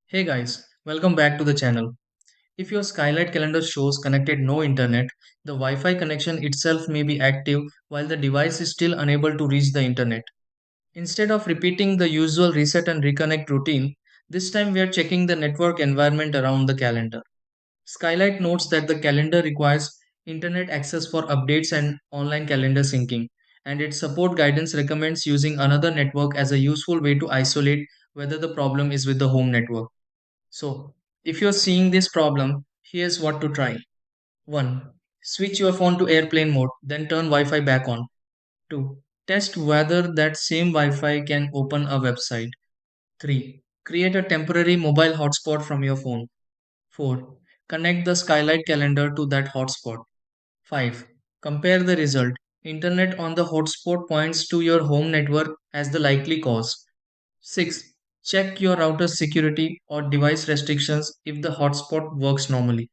Hey guys, welcome back to the channel. If your Skylight calendar shows connected no internet, the Wi-Fi connection itself may be active while the device is still unable to reach the internet. Instead of repeating the usual reset and reconnect routine, this time we are checking the network environment around the calendar. Skylight notes that the calendar requires internet access for updates and online calendar syncing, and its support guidance recommends using another network as a useful way to isolate whether the problem is with the home network. So, if you're seeing this problem, here's what to try. 1. Switch your phone to airplane mode, then turn Wi Fi back on. 2. Test whether that same Wi Fi can open a website. 3. Create a temporary mobile hotspot from your phone. 4. Connect the Skylight calendar to that hotspot. 5. Compare the result. Internet on the hotspot points to your home network as the likely cause. 6. Check your router's security or device restrictions if the hotspot works normally.